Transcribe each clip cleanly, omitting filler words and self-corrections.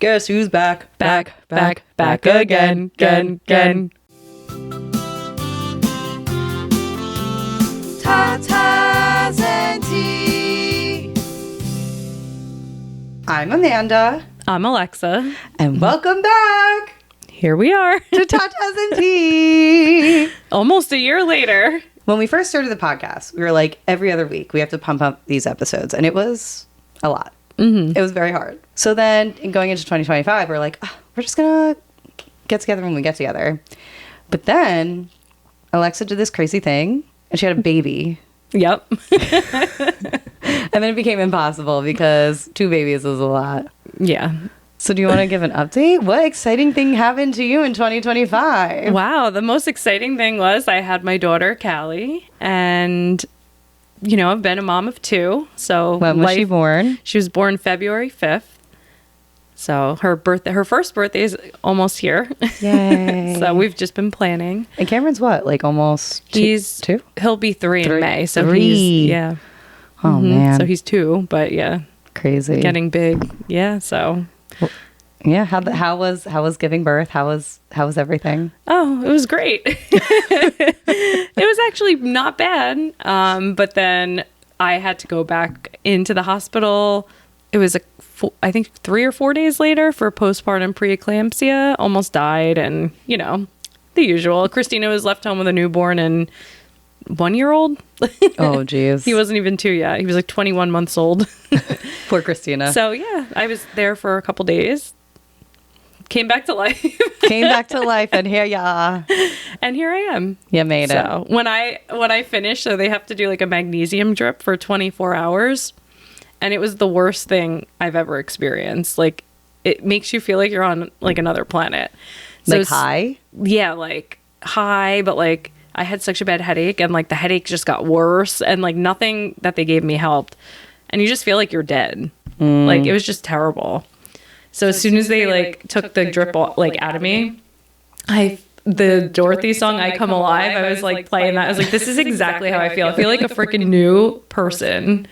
Guess who's back? Back again. Tatas and tea. I'm Amanda, I'm Alexa. and welcome back Here we are. to Tatas and tea. Almost a year later. When we first started the podcast, we were like, every other week we have to pump up these episodes, and it was a lot. It was very hard. So then, going into 2025, we're like, we're just gonna get together when we get together. But then Alexa did this crazy thing, and she had a baby. Yep. And then it became impossible because 2 babies is a lot. Yeah. So do you want to give an update? What exciting thing happened to you in 2025? Wow. The most exciting thing was I had my daughter, Callie, and, you know, I've been a mom of 2. So When was she born? She was born February 5th. So her first birthday is almost here. Yay. So we've just been planning. And Cameron's what? Like almost two? He'll be 3 in May. So 3. yeah. Oh, man. So he's 2, but yeah, Crazy. getting big. Yeah. So, Yeah. How was giving birth? How was everything? oh, it was great. It was actually not bad. But then I had to go back into the hospital. It was I think 3 or 4 days later for postpartum preeclampsia. Almost died, and you know, the usual. Christina was left home with a newborn and 1-year-old. Oh, geez. He wasn't even 2 yet. He was like 21 months old. Poor Christina. So yeah, I was there for a couple days. Came back to life. Came back to life, and here ya are. And here I am. You made it. So when I finished, so they have to do like a magnesium drip for 24 hours. And it was the worst thing I've ever experienced. Like, it makes you feel like you're on like another planet. So Like high? Yeah, like high, but like I had such a bad headache, and like the headache just got worse, and like nothing that they gave me helped. And you just feel like you're dead. Like it was just terrible. So as soon as they like took the drip like out of me, the Dorothy song "I Come Alive," I was like playing that. I was like, this is exactly how I feel. I feel like a freaking new person.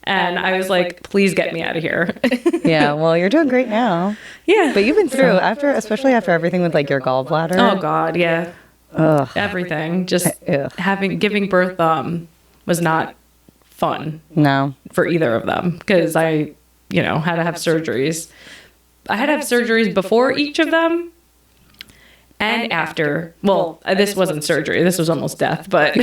And I was like, please get me out of here. Yeah, well, you're doing great now. Yeah. But you've been through, especially after everything with like your gallbladder. Oh God, yeah. Ugh. Everything. Just Ugh. giving birth was not fun No. for either of them, because I, you know, had to have surgeries. I had to have surgeries before each of them and after. Well, this wasn't surgery. This was almost death, but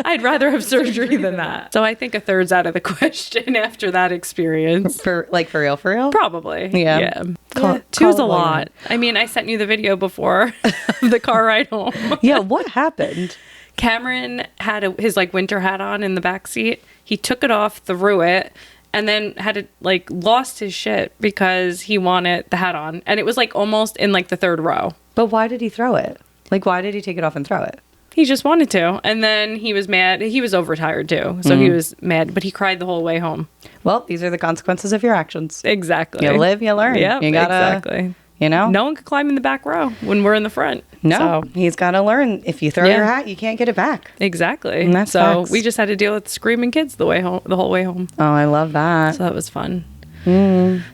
I'd rather have surgery than that. So I think a third's out of the question after that experience. For real, for real? Probably. Yeah. Yeah. Call Two's it a what you lot. I mean, I sent you the video before of the car ride home. Yeah, what happened? Cameron had his like winter hat on in the back seat. He took it off, threw it, and then had to like lost his shit because he wanted the hat on. And it was like almost in like the 3rd row. But why did he throw it? Like, why did he take it off and throw it? He just wanted to. And then he was mad. He was overtired too. So he was mad, but he cried the whole way home. Well, these are the consequences of your actions. Exactly. You live, you learn. Yeah, you gotta, exactly. You know? No one could climb in the back row when we're in the front. No, So, he's got to learn. If you throw Yeah. your hat, you can't get it back. exactly. And that's so facts. we just had to deal with screaming kids the whole way home. Oh, I love that. So that was fun.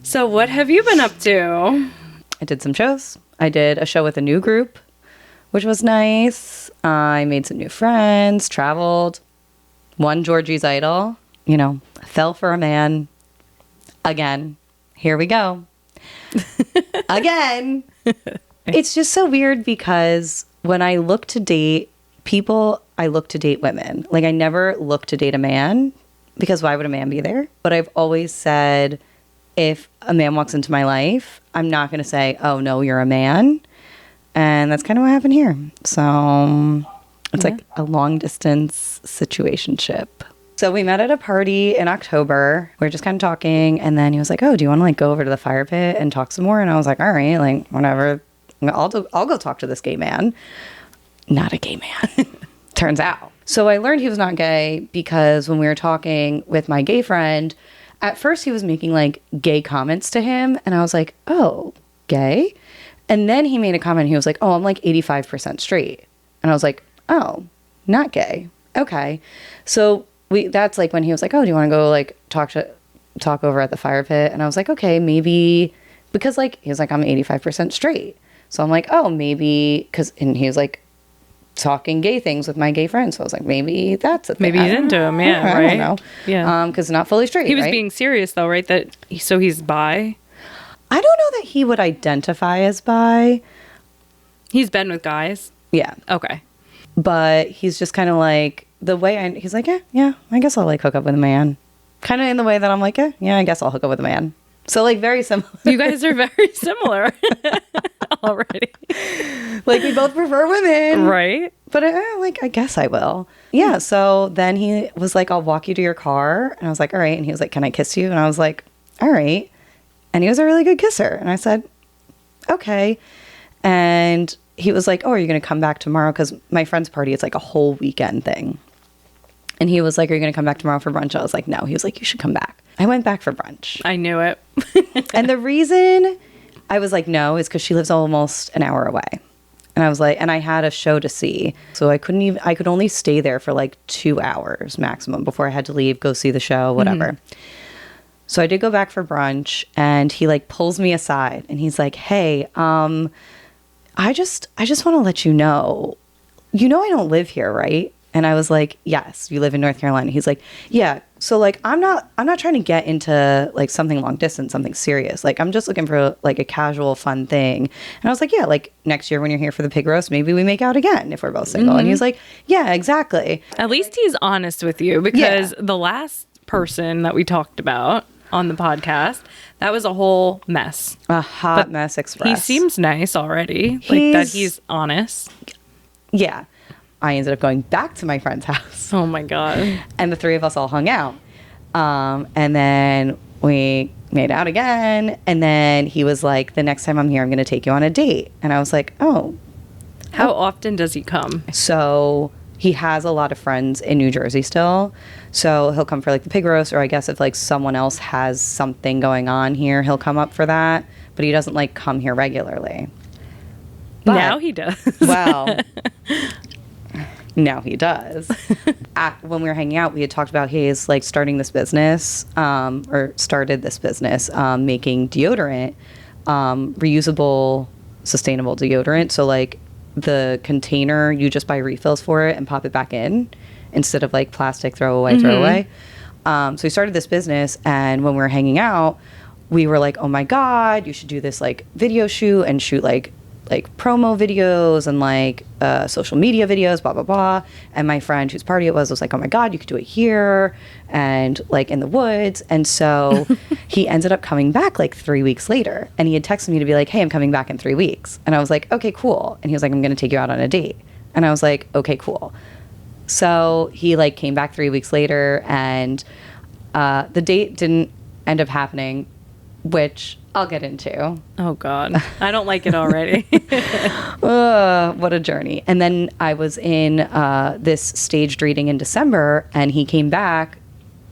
So what have you been up to? I did some shows. I did a show with a new group, which was nice. I made some new friends, traveled, won Georgie's Idol, you know, fell for a man. Again. Here we go. Again. It's just so weird because when I look to date people, I look to date women. Like, I never look to date a man because why would a man be there? But I've always said, if a man walks into my life, I'm not going to say, oh, no, you're a man. And that's kind of what happened here. So it's like a long distance situationship. So we met at a party in October. We were just kind of talking. And then he was like, oh, do you want to like go over to the fire pit and talk some more? And I was like, all right, like whatever. I'll go talk to this gay man. Not a gay man. Turns out. So I learned he was not gay because when we were talking with my gay friend, at first he was making like gay comments to him. And I was like, oh, gay? And then he made a comment. He was like, oh, I'm like 85% straight. And I was like, oh, not gay. Okay. So that's like when he was like, oh, do you want to go like talk over at the fire pit? And I was like, okay, maybe because like he was like, I'm 85% straight. So I'm like, oh, maybe and he was like talking gay things with my gay friends. So I was like, maybe that's a thing. Maybe he's into him. Yeah, I right. don't know. Yeah. Because not fully straight. He was right? being serious though, right? So he's bi. I don't know that he would identify as bi. He's been with guys. Yeah. Okay. But he's just kind of like the way he's like, yeah, I guess I'll like hook up with a man. Kind of in the way that I'm like, yeah, I guess I'll hook up with a man. So like very similar. You guys are very similar already. Like we both prefer women. Right. But like, I guess I will. Yeah. So then he was like, I'll walk you to your car. And I was like, all right. And he was like, can I kiss you? And I was like, all right. And he was a really good kisser. And I said, okay. And he was like, oh, are you going to come back tomorrow? Because my friend's party, it's like a whole weekend thing. And he was like, are you going to come back tomorrow for brunch? I was like, no. He was like, you should come back. I went back for brunch. I knew it. And the reason I was like, no, is because she lives almost an hour away. And I was like, and I had a show to see. So I could only stay there for like 2 hours maximum before I had to leave, go see the show, whatever. Mm-hmm. So I did go back for brunch, and he like pulls me aside and he's like, hey, I just want to let you know I don't live here, right? And I was like, yes, you live in North Carolina. He's like, yeah. So like, I'm not trying to get into like something long distance, something serious. Like I'm just looking for like a casual, fun thing. And I was like, yeah, like next year when you're here for the pig roast, maybe we make out again if we're both single. Mm-hmm. And he was like, yeah, exactly. At least he's honest with you, because the last person that we talked about on the podcast, that was a whole mess. A hot mess express. He seems nice already. Like that he's honest. Yeah. I ended up going back to my friend's house. Oh my God. And the three of us all hung out. And then we made out again. And then he was like, the next time I'm here, I'm going to take you on a date. And I was like, oh. How often does he come? So he has a lot of friends in New Jersey still. So he'll come for like the pig roast, or I guess if like someone else has something going on here, he'll come up for that. But he doesn't like come here regularly. But, now he does. Well, now he does. When we were hanging out, we had talked about he's like starting this business, or started this business, making deodorant, reusable, sustainable deodorant. So like the container, you just buy refills for it and pop it back in instead of like plastic throw away. So we started this business, and when we were hanging out, we were like, oh my God, you should do this like video shoot and shoot like promo videos and like social media videos, blah, blah, blah. And my friend whose party it was like, oh my God, you could do it here and like in the woods. And so he ended up coming back like 3 weeks later, and he had texted me to be like, hey, I'm coming back in 3 weeks. And I was like, okay, cool. And he was like, I'm going to take you out on a date. And I was like, okay, cool. So he like came back 3 weeks later, and the date didn't end up happening, which I'll get into. Oh God, I don't like it already. What a journey. And then I was in this staged reading in December, and he came back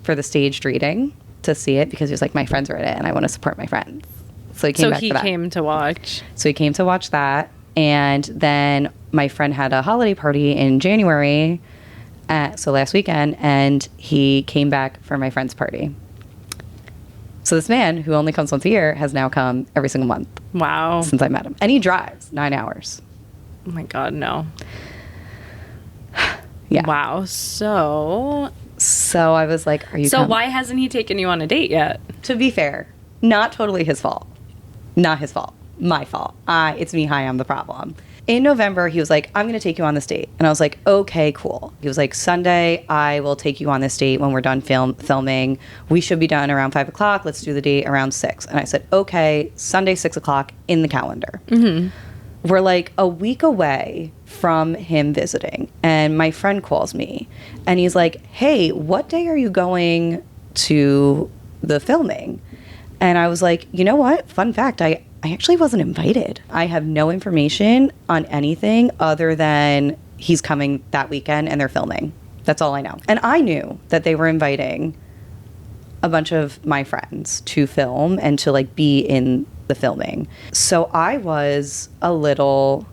for the staged reading to see it because he was like, my friends are in it and I want to support my friends. So he came back for that. Came to watch. So he came to watch that. And then my friend had a holiday party in January, so last weekend, and he came back for my friend's party. So this man, who only comes once a year, has now come every single month. Wow. Since I met him. And he drives 9 hours. Oh my God, no. Yeah. Wow. So I was like, are you So why hasn't he taken you on a date yet? To be fair, not totally his fault. Not his fault. My fault. It's me. Hi, I'm the problem. In November, he was like, I'm going to take you on this date. And I was like, okay, cool. He was like, Sunday, I will take you on this date when we're done filming. We should be done around 5 o'clock. Let's do the date around 6. And I said, okay, Sunday, 6 o'clock in the calendar. Mm-hmm. We're like a week away from him visiting. And my friend calls me. And he's like, hey, what day are you going to the filming? And I was like, you know what? Fun fact, I actually wasn't invited. I have no information on anything other than he's coming that weekend and they're filming. That's all I know. And I knew that they were inviting a bunch of my friends to film and to like be in the filming. So I was a little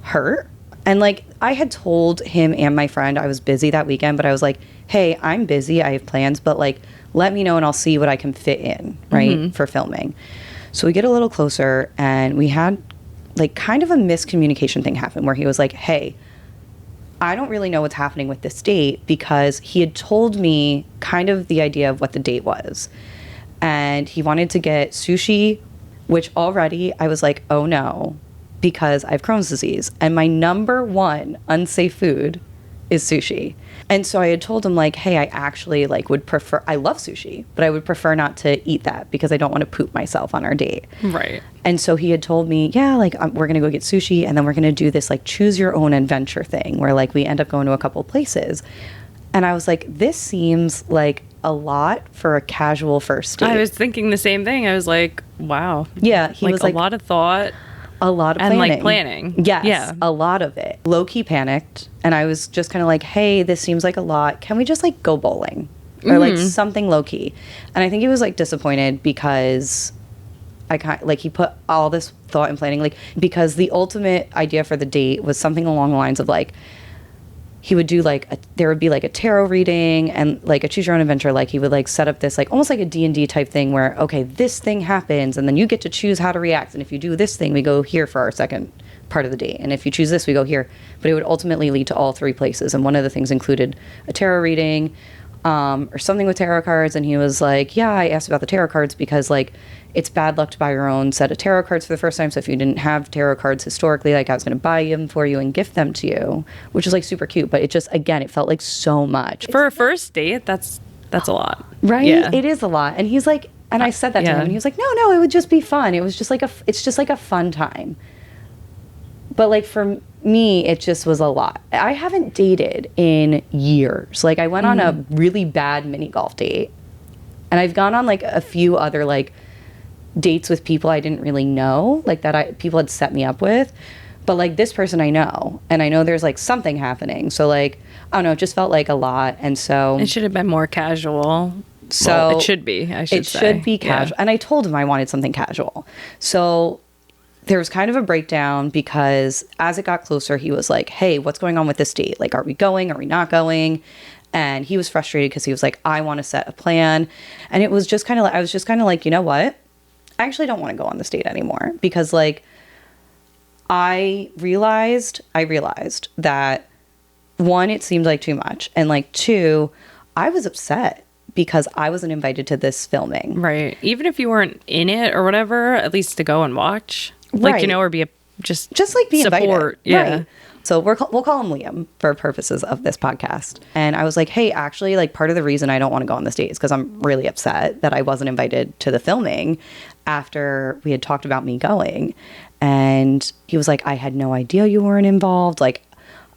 hurt. And like I had told him and my friend I was busy that weekend, but I was like, hey, I'm busy. I have plans, but like let me know and I'll see what I can fit in, right, for filming. So we get a little closer, and we had like kind of a miscommunication thing happen where he was like, hey, I don't really know what's happening with this date, because he had told me kind of the idea of what the date was. And he wanted to get sushi, which already I was like, oh no, because I have Crohn's disease. And my number one unsafe food is sushi. And so I had told him like, hey, I actually like would prefer, I love sushi, but I would prefer not to eat that because I don't want to poop myself on our date. Right. And so he had told me, yeah, like we're going to go get sushi, and then we're going to do this like choose your own adventure thing where like we end up going to a couple places. And I was like, this seems like a lot for a casual first date. I was thinking the same thing. I was like, wow. Yeah. He like was a like lot of thought. A lot of and planning. like planning. Yes. Yeah. A lot of it. Low key panicked. And I was just kind of like, hey, this seems like a lot. Can we just like go bowling? Or like something low key. And I think he was like disappointed because I kind like he put all this thought and planning, like, because the ultimate idea for the date was something along the lines of like, he would do like there would be like a tarot reading and like a choose your own adventure. Like he would like set up this like almost like a D&D type thing where, okay, this thing happens and then you get to choose how to react. And if you do this thing, we go here for our second part of the date. And if you choose this, we go here. But it would ultimately lead to all three places. And one of the things included a tarot reading or something with tarot cards. And he was like, yeah, I asked about the tarot cards because like it's bad luck to buy your own set of tarot cards for the first time. So if you didn't have tarot cards historically, like I was going to buy them for you and gift them to you, which is like super cute. But it just, again, it felt like so much. For a first date, that's a lot. Right? Yeah. It is a lot. And he's like, and I said that to him and he was like, no, it would just be fun. It was just like it's just like a fun time. But like for me, it just was a lot. I haven't dated in years. Like I went on a really bad mini golf date, and I've gone on like a few other like dates with people I didn't really know, like that people had set me up with. But like this person I know, and I know there's like something happening. So like, I don't know, it just felt like a lot. And so it should have been more casual. So well, it should be, I should say. It should be casual. Yeah. And I told him I wanted something casual. So there was kind of a breakdown because as it got closer, he was like, hey, what's going on with this date? Like, are we going? Are we not going? And he was frustrated because he was like, I want to set a plan. And it was just kind of like, I was just kind of like, you know what? I actually don't want to go on this date anymore because like I realized that one, it seemed like too much. And like two, I was upset because I wasn't invited to this filming. Right. Even if you weren't in it or whatever, at least to go and watch. Like, Right. you know, or be just like be support. invited. Yeah. Right. So we'll call him Liam for purposes of this podcast. And I was like, hey, actually, like part of the reason I don't want to go on this date is because I'm really upset that I wasn't invited to the filming after we had talked about me going. And he was like, I had no idea you weren't involved. Like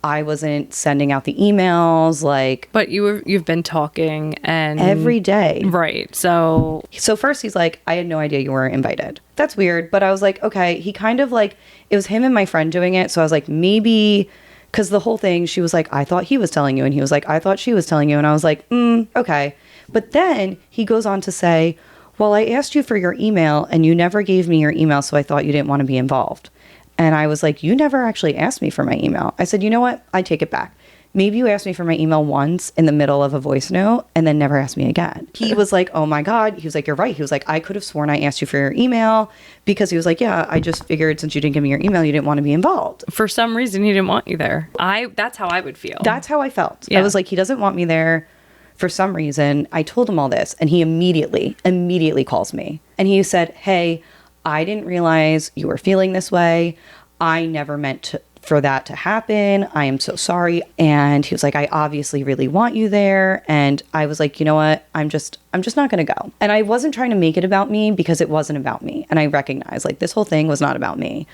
I wasn't sending out the emails, like. But you've been talking and every day. Right. So first he's like, I had no idea you weren't invited. That's weird. But I was like, okay. He kind of like, it was him and my friend doing it. So I was like, maybe, because the whole thing, she was like, I thought he was telling you. And he was like, I thought she was telling you. And I was like, okay. But then he goes on to say, well, I asked you for your email and you never gave me your email. So I thought you didn't want to be involved. And I was like, you never actually asked me for my email. I said, you know what? I take it back. Maybe you asked me for my email once in the middle of a voice note and then never asked me again. He was like, oh my God. He was like, you're right. He was like, I could have sworn I asked you for your email because he was like, yeah, I just figured since you didn't give me your email, you didn't want to be involved. for some reason he didn't want you there. That's how I would feel. That's how I felt. Yeah. I was like, he doesn't want me there for some reason. I told him all this and he immediately calls me. And he said, hey, I didn't realize you were feeling this way. I never meant for that to happen. I am so sorry. And he was like, I obviously really want you there. And I was like, you know what? I'm just not going to go. And I wasn't trying to make it about me because it wasn't about me. And I recognized like this whole thing was not about me.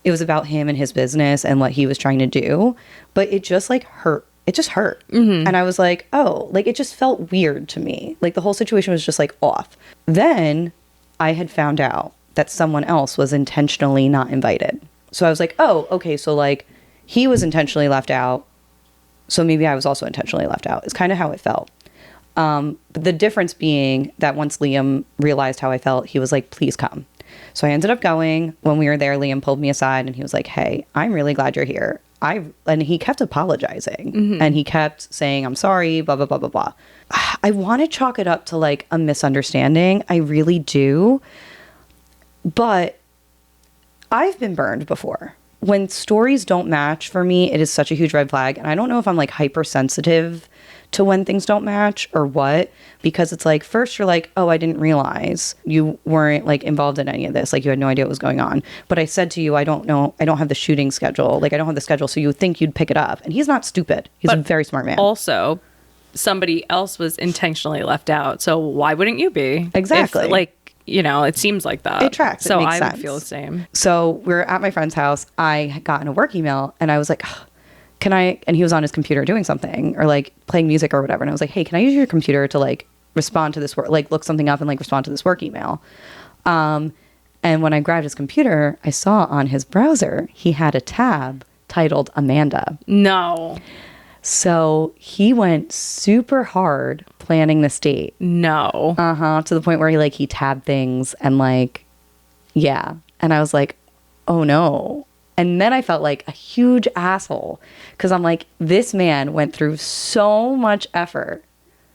It was about him and his business and what he was trying to do. But it just like hurt. It just hurt. Mm-hmm. And I was like, oh, like it just felt weird to me. Like the whole situation was just like off. Then I had found out that someone else was intentionally not invited. So I was like, oh, okay. So like he was intentionally left out. So maybe I was also intentionally left out. It's kind of how it felt. But the difference being that once Liam realized how I felt, he was like, please come. So I ended up going. When we were there, Liam pulled me aside and he was like, hey, I'm really glad you're here. And he kept apologizing and he kept saying, I'm sorry, blah, blah, blah, blah, blah. I want to chalk it up to like a misunderstanding. I really do. But I've been burned before. When stories don't match for me, it is such a huge red flag. And I don't know if I'm like hypersensitive to when things don't match or what, because it's like, first you're like, oh, I didn't realize you weren't like involved in any of this. Like you had no idea what was going on. But I said to you, I don't know. I don't have the shooting schedule. Like I don't have the schedule. So you would think you'd pick it up. And he's not stupid. He's a very smart man. Also, somebody else was intentionally left out. So why wouldn't you be? Exactly. If, like, you know, it seems like that. It tracks. So it makes I sense. would feel the same. So we're at my friend's house. I got in a work email and I was like, "Ugh, can I?" And he was on his computer doing something or like playing music or whatever. And I was like, hey, can I use your computer to like respond to this work, like look something up and like respond to this work email? And when I grabbed his computer, I saw on his browser, he had a tab titled Amanda. No. So he went super hard planning this date. No. To the point where he tabbed things and like, yeah. And I was like, oh no. And then I felt like a huge asshole because I'm like, this man went through so much effort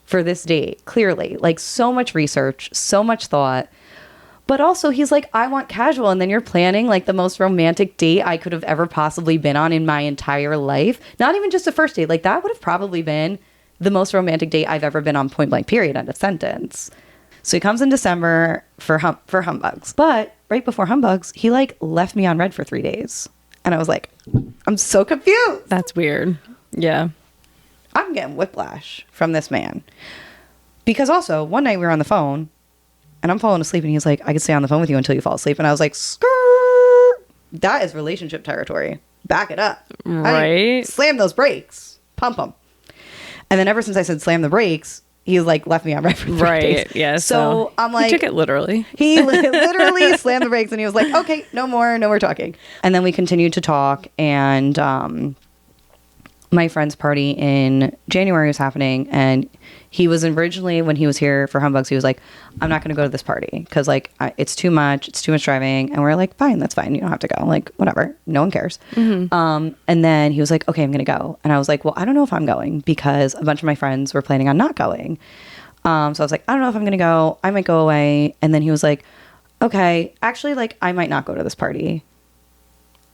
for this date, clearly, like so much research, so much thought. But also he's like, I want casual. And then you're planning like the most romantic date I could have ever possibly been on in my entire life. Not even just a first date. Like that would have probably been the most romantic date I've ever been on, point blank, period, end of sentence. So he comes in December for humbugs. But right before humbugs, he like left me on red for 3 days. And I was like, I'm so confused. That's weird. Yeah. I'm getting whiplash from this man. Because also one night we were on the phone and I'm falling asleep and he's like, I can stay on the phone with you until you fall asleep. And I was like, skrrr. That is relationship territory. Back it up. Right. Slam those brakes. Pump them. And then ever since I said slam the brakes, he like left me on red for 3 days. Right. Yeah. So I'm like, he took it literally. He literally slammed the brakes and he was like, okay, no more talking. And then we continued to talk and my friend's party in January was happening and he was originally, when he was here for humbugs, he was like, I'm not going to go to this party because like it's too much driving. And we're like, fine, that's fine. You don't have to go. Like, whatever. No one cares. Mm-hmm. And then he was like, okay, I'm going to go. And I was like, well, I don't know if I'm going because a bunch of my friends were planning on not going. So I was like, I don't know if I'm going to go. I might go away. And then he was like, okay, actually, like, I might not go to this party.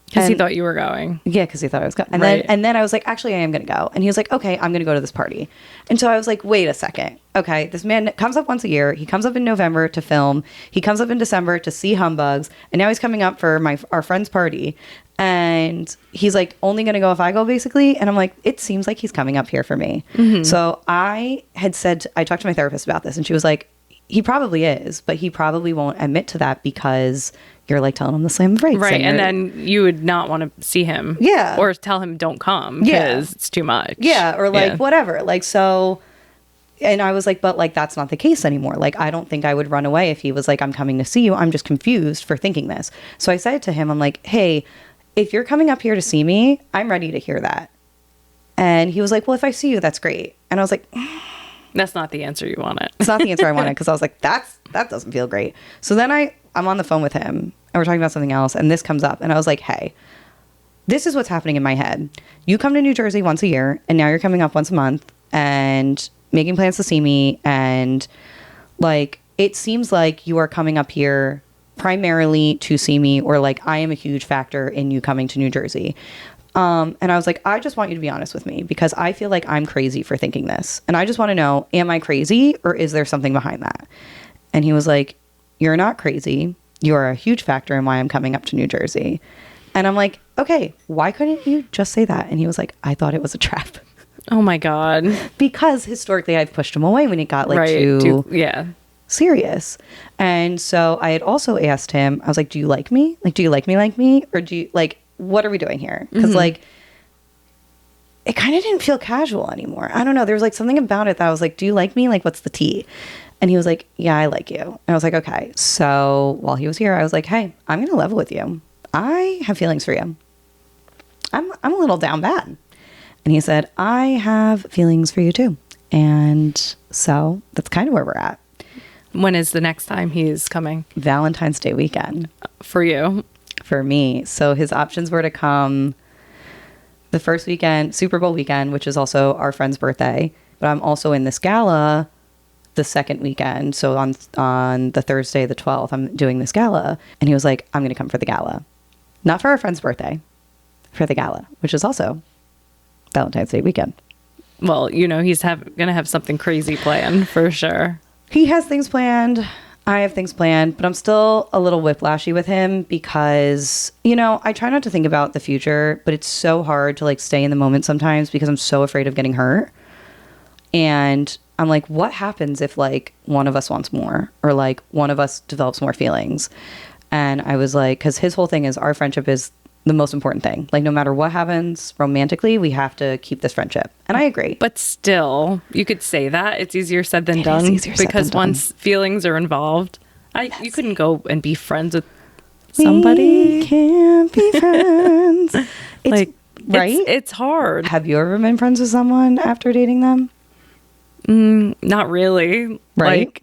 Because he thought you were going. Yeah, because he thought I was going. And Right. then I was like, actually, I am going to go. And he was like, okay, I'm going to go to this party. And so I was like, wait a second. Okay, this man comes up once a year. He comes up in November to film. He comes up in December to see humbugs. And now he's coming up for our friend's party. And he's like, only going to go if I go, basically. And I'm like, it seems like he's coming up here for me. Mm-hmm. So I talked to my therapist about this. And she was like, he probably is, but he probably won't admit to that because you're like telling him to slam the brakes. Right. And then you would not want to see him. Yeah. Or tell him don't come because it's too much. Yeah. Or like whatever. Like, so, and I was like, but like, that's not the case anymore. Like, I don't think I would run away if he was like, I'm coming to see you. I'm just confused for thinking this. So I said to him, I'm like, hey, if you're coming up here to see me, I'm ready to hear that. And he was like, well, if I see you, that's great. And I was like, that's not the answer you wanted. It's not the answer I wanted because I was like, that doesn't feel great. So then I'm on the phone with him and we're talking about something else and this comes up and I was like, hey, this is what's happening in my head. You come to New Jersey once a year and now you're coming up once a month and making plans to see me. And like, it seems like you are coming up here primarily to see me or like I am a huge factor in you coming to New Jersey. And I was like, I just want you to be honest with me because I feel like I'm crazy for thinking this. And I just want to know, am I crazy or is there something behind that? And he was like, you're not crazy. You're a huge factor in why I'm coming up to New Jersey. And I'm like, okay, why couldn't you just say that? And he was like, I thought it was a trap. Oh my God. Because historically I've pushed him away when it got like too serious. And so I had also asked him, I was like, do you like me? Like, do you like me? Or do you like, what are we doing here? Because like, it kind of didn't feel casual anymore. I don't know. There was like something about it that I was like, do you like me? Like, what's the tea? And he was like, yeah, I like you. And I was like, okay. So while he was here, I was like, hey, I'm going to level with you. I have feelings for you. I'm a little down bad. And he said, I have feelings for you too. And so that's kind of where we're at. When is the next time he's coming? Valentine's Day weekend. For you? For me. So his options were to come the first weekend, Super Bowl weekend, which is also our friend's birthday. But I'm also in this gala the second weekend. So on the Thursday, the 12th, I'm doing this gala. And he was like, I'm going to come for the gala. Not for our friend's birthday, for the gala, which is also Valentine's Day weekend. Well, you know, he's gonna have something crazy planned for sure. He has things planned. I have things planned, but I'm still a little whiplashy with him because, you know, I try not to think about the future, but it's so hard to like stay in the moment sometimes because I'm so afraid of getting hurt. And I'm like, what happens if like one of us wants more or like one of us develops more feelings? And I was like, because his whole thing is our friendship is the most important thing. Like, no matter what happens romantically, we have to keep this friendship. And I agree. But still, you could say that. It's easier said than done. Because once feelings are involved, you couldn't go and be friends with somebody. We can't be friends. Like, right? It's hard. Have you ever been friends with someone after dating them? Not really. Right? Like,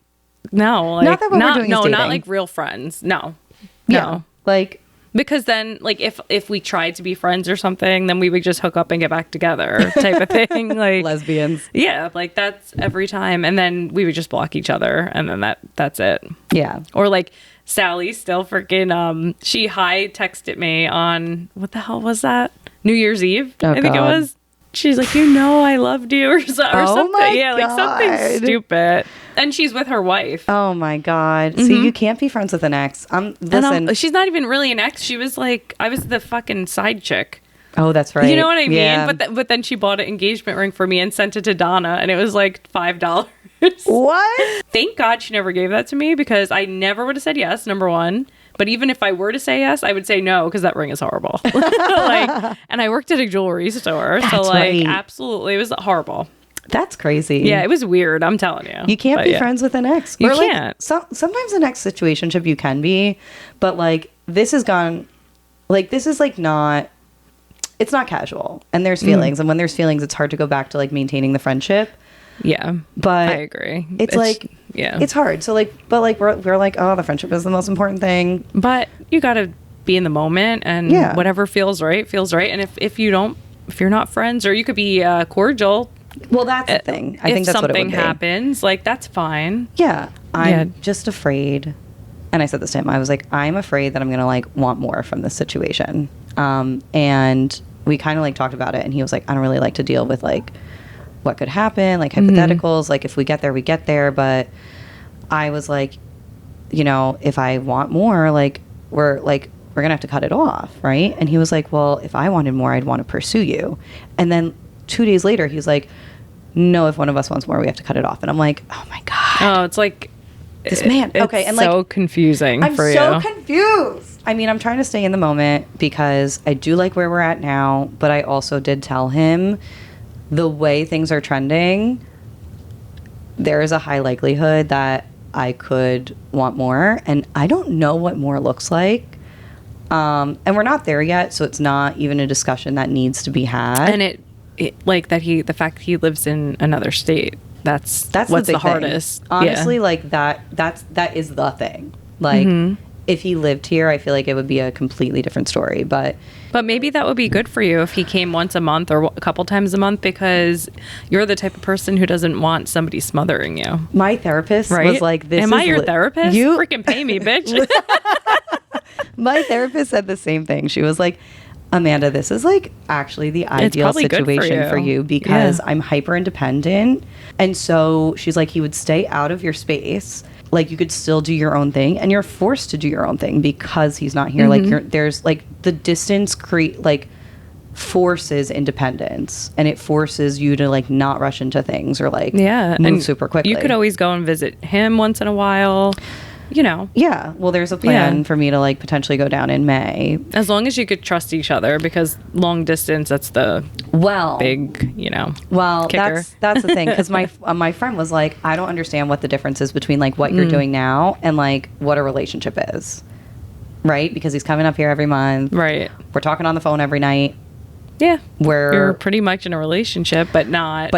no. Like, not that what we're doing is dating. Not like real friends. No. Yeah. No. Like... Because then, like, if we tried to be friends or something, then we would just hook up and get back together type of thing. Like lesbians. Yeah, like that's every time. And then we would just block each other and then that's it. Yeah. Or like Sally still freaking, she high texted me on, what the hell was that? New Year's Eve, oh, I think God. it was. She's like, you know, I loved you or something. My yeah, like something God. stupid. And she's with her wife. Oh my God. See, you can't be friends with an ex. Listen. She's not even really an ex. She was like, I was the fucking side chick. Oh, that's right. You know what I mean? Yeah. But then she bought an engagement ring for me and sent it to Donna, and it was like $5. What? Thank God she never gave that to me because I never would have said yes, number one. But even if I were to say yes, I would say no because that ring is horrible. Like, and I worked at a jewelry store, so like, right. Absolutely, it was horrible. That's crazy. Yeah, it was weird. I'm telling you. You can't be friends with an ex. You or like, can't. Sometimes an ex situationship you can be, but like this is gone. Like this is like not. It's not casual, and there's feelings, and when there's feelings, it's hard to go back to like maintaining the friendship. Yeah, but I agree. It's like it's hard. So like, but like we're like, oh, the friendship is the most important thing. But you got to be in the moment, and whatever feels right, feels right. And if you're not friends, or you could be cordial. Well, that's the thing. I think that's what it would be. If something happens, like that's fine. Yeah, I'm just afraid. And I said this to him. I was like, I'm afraid that I'm gonna like want more from this situation. And we kind of like talked about it, and he was like, I don't really like to deal with like what could happen, like hypotheticals. Like if we get there, we get there. But I was like, you know, if I want more, like we're gonna have to cut it off, right? And he was like, well, if I wanted more, I'd want to pursue you. And then 2 days later, he was like, no, if one of us wants more, we have to cut it off. And I'm like, oh my God. Oh, it's like this man. Okay, and so like confusing I'm for you. so confused. I mean, I'm trying to stay in the moment because I do like where we're at now, but I also did tell him the way things are trending, there is a high likelihood that I could want more, and I don't know what more looks like. And we're not there yet, so it's not even a discussion that needs to be had. And it like that the fact he lives in another state, that's what's the hardest. Honestly, like that is the thing. Like if he lived here, I feel like it would be a completely different story. But maybe that would be good for you if he came once a month or a couple times a month, because you're the type of person who doesn't want somebody smothering you. My therapist was like, "This am I your therapist? You freaking pay me, bitch." My therapist said the same thing. She was like, Amanda, this is like actually the ideal situation for you because I'm hyper independent. And so she's like, he would stay out of your space. Like you could still do your own thing, and you're forced to do your own thing because he's not here. Like there's like the distance forces independence, and it forces you to like not rush into things or like move super quickly. You could always go and visit him once in a while. You know. Yeah. Well, there's a plan for me to like potentially go down in May. As long as you could trust each other, because long distance, that's the big, kicker. That's the thing. Because my friend was like, I don't understand what the difference is between like what you're doing now and like what a relationship is. Right? Because he's coming up here every month. Right. We're talking on the phone every night. Yeah, you're pretty much in a relationship, but not.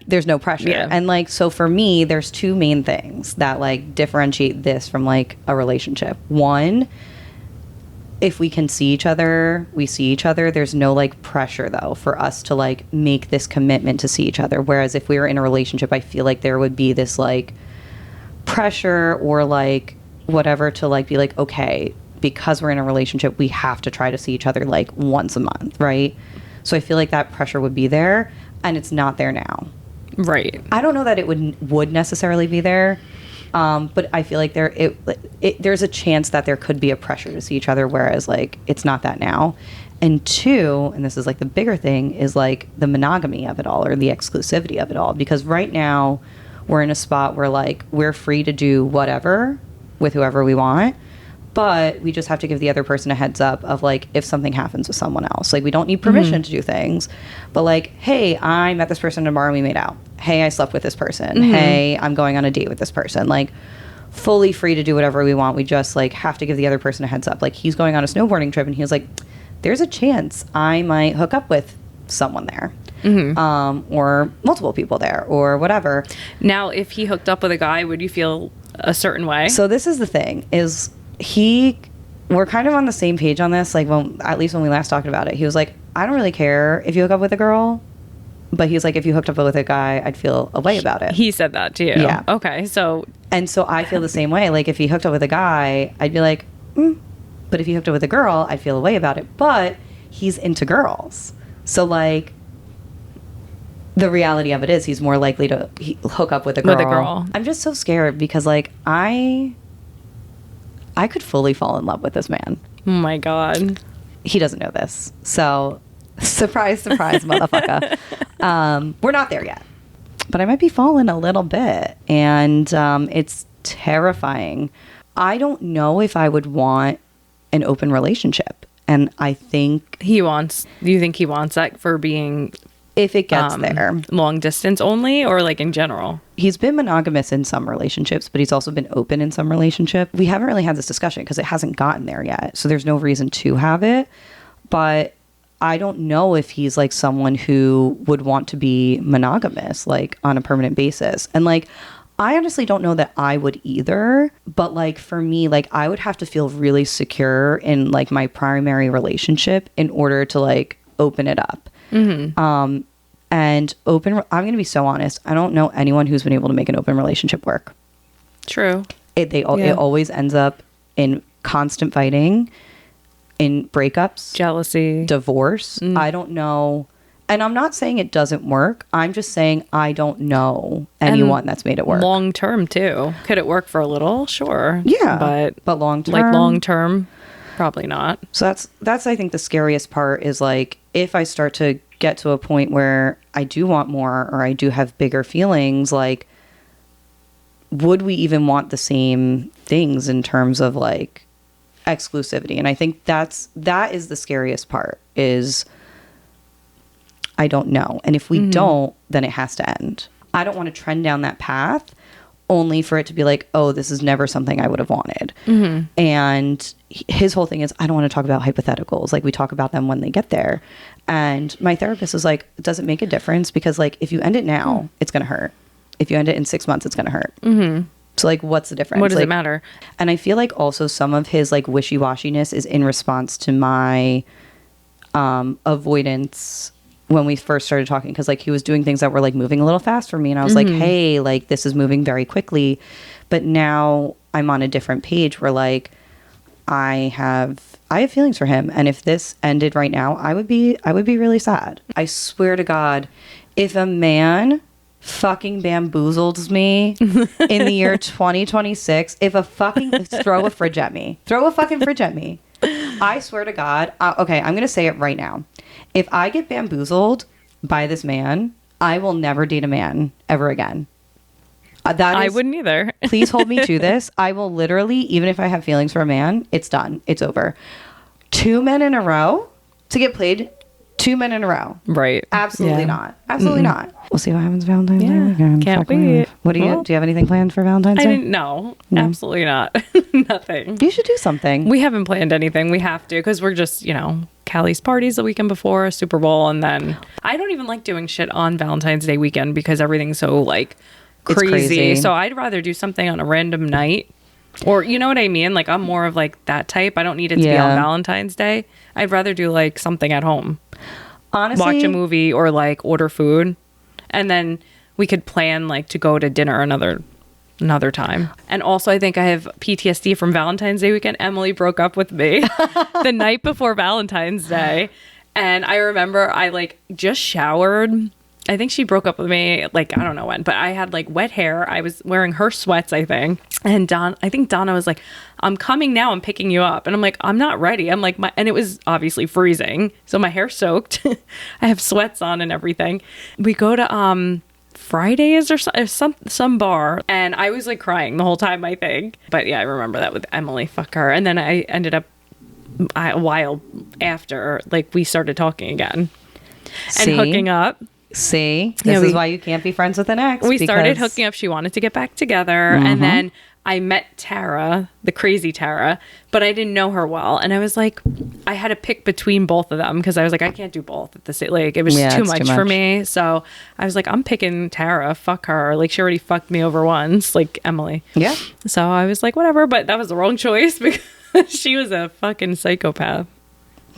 There's no pressure, and like so for me, there's two main things that like differentiate this from like a relationship. One if we can see each other, we see each other. There's no like pressure though for us to like make this commitment to see each other. Whereas if we were in a relationship, I feel like there would be this like pressure or like whatever to like be like, okay, because we're in a relationship, we have to try to see each other like once a month, right? So I feel like that pressure would be there, and it's not there now. Right. I don't know that it would necessarily be there, but I feel like there's a chance that there could be a pressure to see each other, whereas like it's not that now. And two, and this is like the bigger thing, is like the monogamy of it all or the exclusivity of it all. Because right now we're in a spot where like we're free to do whatever with whoever we want, but we just have to give the other person a heads up of like if something happens with someone else. Like we don't need permission to do things, but like, hey, I met this person tomorrow, we made out. Hey, I slept with this person. Hey, I'm going on a date with this person. Like fully free to do whatever we want. We just like have to give the other person a heads up. Like he's going on a snowboarding trip and he was like, there's a chance I might hook up with someone there. Or multiple people there or whatever. Now, if he hooked up with a guy, would you feel a certain way? So this is the thing is we're kind of on the same page on this. Like at least when we last talked about it, he was like, I don't really care if you hook up with a girl, but he's like, if you hooked up with a guy, I'd feel a way about it. He said that to you. Yeah. Okay. So I feel the same way. Like if he hooked up with a guy, I'd be like, but if he hooked up with a girl, I'd feel a way about it. But he's into girls. So like the reality of it is he's more likely to hook up with a girl. I'm just so scared because like I could fully fall in love with this man. Oh my God. He doesn't know this. So surprise, surprise, motherfucker. We're not there yet. But I might be falling a little bit. And it's terrifying. I don't know if I would want an open relationship. And I think... Do you think he wants that for being... If it gets there. Long distance only or like in general? He's been monogamous in some relationships, but he's also been open in some relationship. We haven't really had this discussion because it hasn't gotten there yet. So there's no reason to have it. But I don't know if he's like someone who would want to be monogamous, like on a permanent basis. And like, I honestly don't know that I would either. But like for me, like I would have to feel really secure in like my primary relationship in order to like open it up. I'm going to be so honest. I don't know anyone who's been able to make an open relationship work. True. It always ends up in constant fighting, in breakups, jealousy, divorce. I don't know. And I'm not saying it doesn't work. I'm just saying I don't know anyone that's made it work. Long term too. Could it work for a little? Sure. Yeah. But long term. Like long term, probably not. So that's I think the scariest part is like if I start to get to a point where I do want more or I do have bigger feelings, like would we even want the same things in terms of like exclusivity? And I think that is the scariest part is I don't know. And if we don't, then it has to end. I don't want to trend down that path only for it to be like, oh, this is never something I would have wanted. And his whole thing is, I don't want to talk about hypotheticals. Like we talk about them when they get there. And my therapist is like, it doesn't make a difference because like if you end it now, it's going to hurt. If you end it in 6 months, it's going to hurt. So like, what's the difference? What does like, it matter? And I feel like also some of his like wishy-washiness is in response to my avoidance when we first started talking, because like he was doing things that were like moving a little fast for me, and I was like, hey, like this is moving very quickly. But now I'm on a different page where like I have feelings for him, and if this ended right now, I would be really sad. I swear to God, if a man fucking bamboozles me in the year 2026, if a fucking throw a fucking fridge at me. I swear to God. Okay, I'm gonna say it right now. If I get bamboozled by this man, I will never date a man ever again. I wouldn't either. Please hold me to this. I will literally, even if I have feelings for a man, it's done. It's over. 2 men in a row to get played. 2 men in a row. Right. Absolutely not. Absolutely not. We'll see what happens Valentine's Day weekend. Can't wait. What do you have anything planned for Valentine's Day? No, absolutely not. Nothing. You should do something. We haven't planned anything. We have to because we're just, Callie's parties the weekend before Super Bowl, and then I don't even like doing shit on Valentine's Day weekend because everything's so like crazy. So I'd rather do something on a random night Or you know what I mean? Like I'm more of like that type. I don't need it to be on Valentine's Day. I'd rather do like something at home. Honestly, watch a movie or like order food, and then we could plan like to go to dinner another time. And also I think I have PTSD from Valentine's Day weekend. Emily broke up with me the night before Valentine's Day, and I remember I like just showered. I think she broke up with me like I don't know when, but I had like wet hair. I was wearing her sweats, I think. And I think Donna was like, "I'm coming now. I'm picking you up." And I'm like, "I'm not ready." I'm like, and it was obviously freezing, so my hair's soaked. I have sweats on and everything. We go to Fridays or some bar, and I was like crying the whole time, I think. But yeah, I remember that with Emily. Fuck her. And then I ended up a while after, like we started talking again and hooking up. See, this is why you can't be friends with an ex. We started hooking up. She wanted to get back together. And then I met Tara, the crazy Tara, but I didn't know her well. And I was like, I had to pick between both of them because I was like, I can't do both at the same. Like, it was too much for me. So I was like, I'm picking Tara. Fuck her. Like, she already fucked me over once, like Emily. Yeah. So I was like, whatever. But that was the wrong choice because she was a fucking psychopath.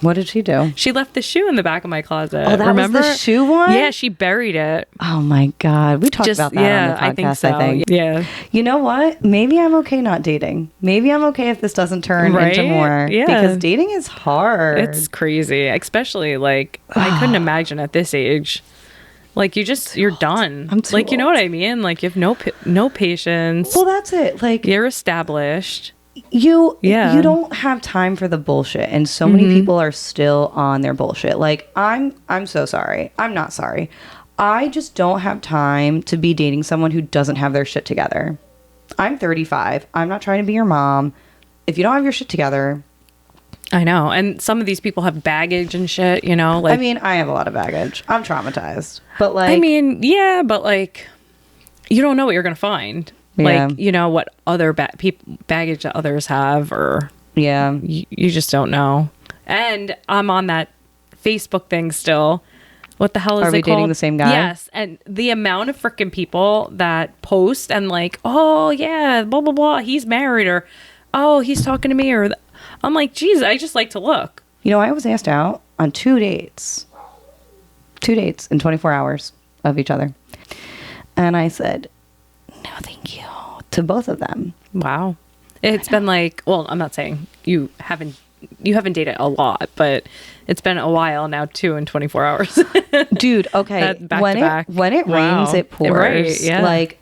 What did she do? She left the shoe in the back of my closet. Oh, that was the shoe one? Yeah, she buried it. Oh my God. We talked about that on the podcast, I think. Yeah. You know what? Maybe I'm okay not dating. Maybe I'm okay if this doesn't turn into more. Yeah. Because dating is hard. It's crazy. Especially like I couldn't imagine at this age. Like you're done. I'm too like, you know old. what I mean? Like you have no patience. Well, that's it. Like You're established. you don't have time for the bullshit, and so many people are still on their bullshit. Like I'm so sorry. I'm not sorry. I just don't have time to be dating someone who doesn't have their shit together. I'm 35. I'm not trying to be your mom. If you don't have your shit together, I know. And some of these people have baggage and shit, you know, like I mean, I have a lot of baggage. I'm traumatized. But like I mean, yeah, but like you don't know what you're going to find. Yeah. Like, you know, what other baggage that others have, or yeah. you just don't know. And I'm on that Facebook thing still. What the hell is it called? Are we dating the same guy? Yes. And the amount of freaking people that post and like, oh yeah, blah, blah, blah, he's married, or oh, he's talking to me, or I'm like, geez, I just like to look. You know, I was asked out on 2 dates. 2 dates in 24 hours of each other. And I said, no, thank you, to both of them. Wow. It's been like, well, I'm not saying you haven't dated a lot, but it's been a while now too, in 24 hours. Dude, okay. Back to back. When it Wow. rains, it pours. Right, yeah. Like,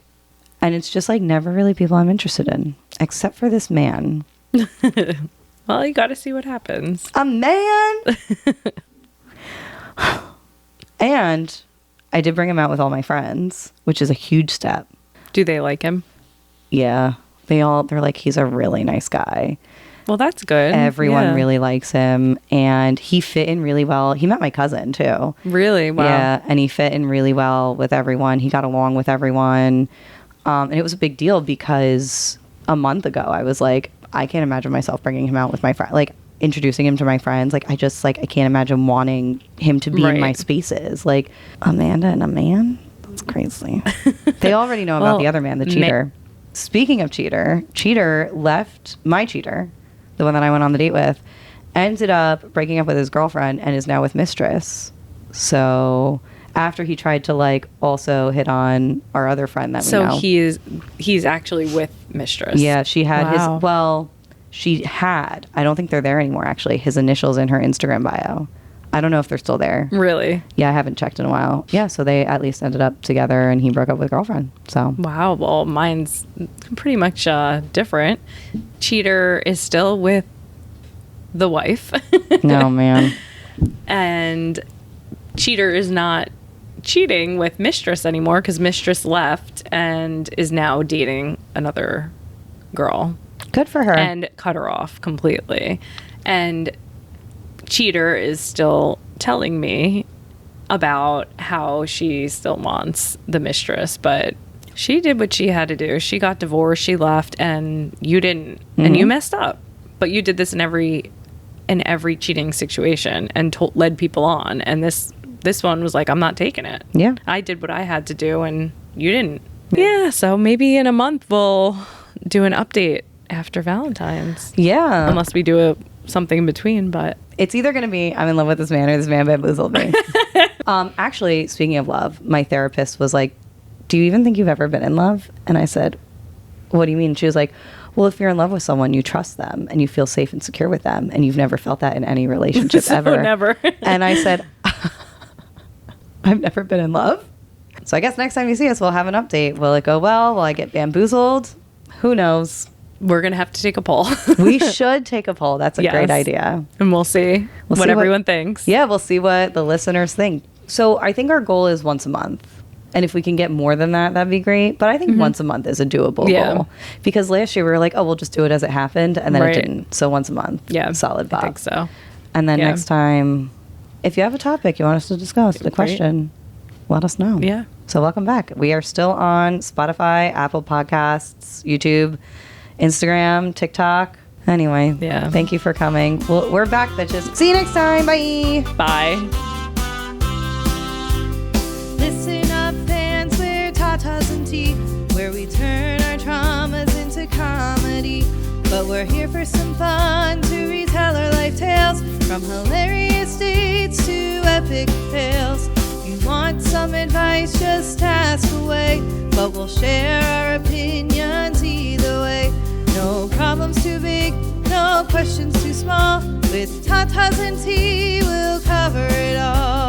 and it's just like never really people I'm interested in, except for this man. Well, you got to see what happens. A man. And I did bring him out with all my friends, which is a huge step. Do they like him? Yeah. They're like, he's a really nice guy. Well, that's good. Everyone really likes him, and he fit in really well. He met my cousin too. Really? Wow. Yeah, and he fit in really well with everyone. He got along with everyone. And it was a big deal because a month ago I was like, I can't imagine myself bringing him out with my friend, like introducing him to my friends. Like I can't imagine wanting him to be in my spaces. Like Amanda and a man? That's crazy. They already know about the other man, the cheater. Speaking of cheater left my cheater, the one that I went on the date with, ended up breaking up with his girlfriend and is now with Mistress. So after he tried to like also hit on our other friend that we know. So he's actually with Mistress. Yeah, she had Wow. she had, I don't think they're there anymore actually, his initials in her Instagram bio. I don't know if they're still there. Really? Yeah, I haven't checked in a while. Yeah, so they at least ended up together and he broke up with girlfriend. So Wow. Well, mine's pretty much different. Cheater is still with the wife. no, man. And cheater is not cheating with Mistress anymore because Mistress left and is now dating another girl. Good for her. And cut her off completely. And cheater is still telling me about how she still wants the Mistress, but she did what she had to do. She got divorced, she left, and you didn't. And you messed up. But you did this in every cheating situation and led people on. And this one was like, I'm not taking it. Yeah. I did what I had to do and you didn't. Yeah, so maybe in a month we'll do an update after Valentine's. Yeah. Unless we do something in between, but It's either going to be I'm in love with this man or this man bamboozled me. Actually, speaking of love, my therapist was like, do you even think you've ever been in love? And I said, what do you mean? She was like, well, if you're in love with someone, you trust them and you feel safe and secure with them, and you've never felt that in any relationship So ever. never. And I said, I've never been in love. So I guess next time you see us, we'll have an update. Will it go well? Will I get bamboozled? Who knows? We're going to have to take a poll. We should take a poll. That's a great idea. And we'll see what everyone thinks. Yeah, we'll see what the listeners think. So I think our goal is once a month. And if we can get more than that, that'd be great. But I think once a month is a doable goal. Because last year we were like, oh, we'll just do it as it happened. And then it didn't. So once a month. Yeah. Solid Bob. I think so. And then next time, if you have a topic you want us to discuss, the question, let us know. Yeah. So welcome back. We are still on Spotify, Apple Podcasts, YouTube, Instagram, TikTok. Anyway, thank you for coming. We're back, bitches. See you next time. Bye. Bye. Listen up, fans, we're Tatas and Tea, where we turn our traumas into comedy. But we're here for some fun to retell our life tales, from hilarious dates to epic fails. You want some advice, just ask away, but we'll share our opinions either way. No problems too big, no questions too small. With Tatas and Tea, we'll cover it all.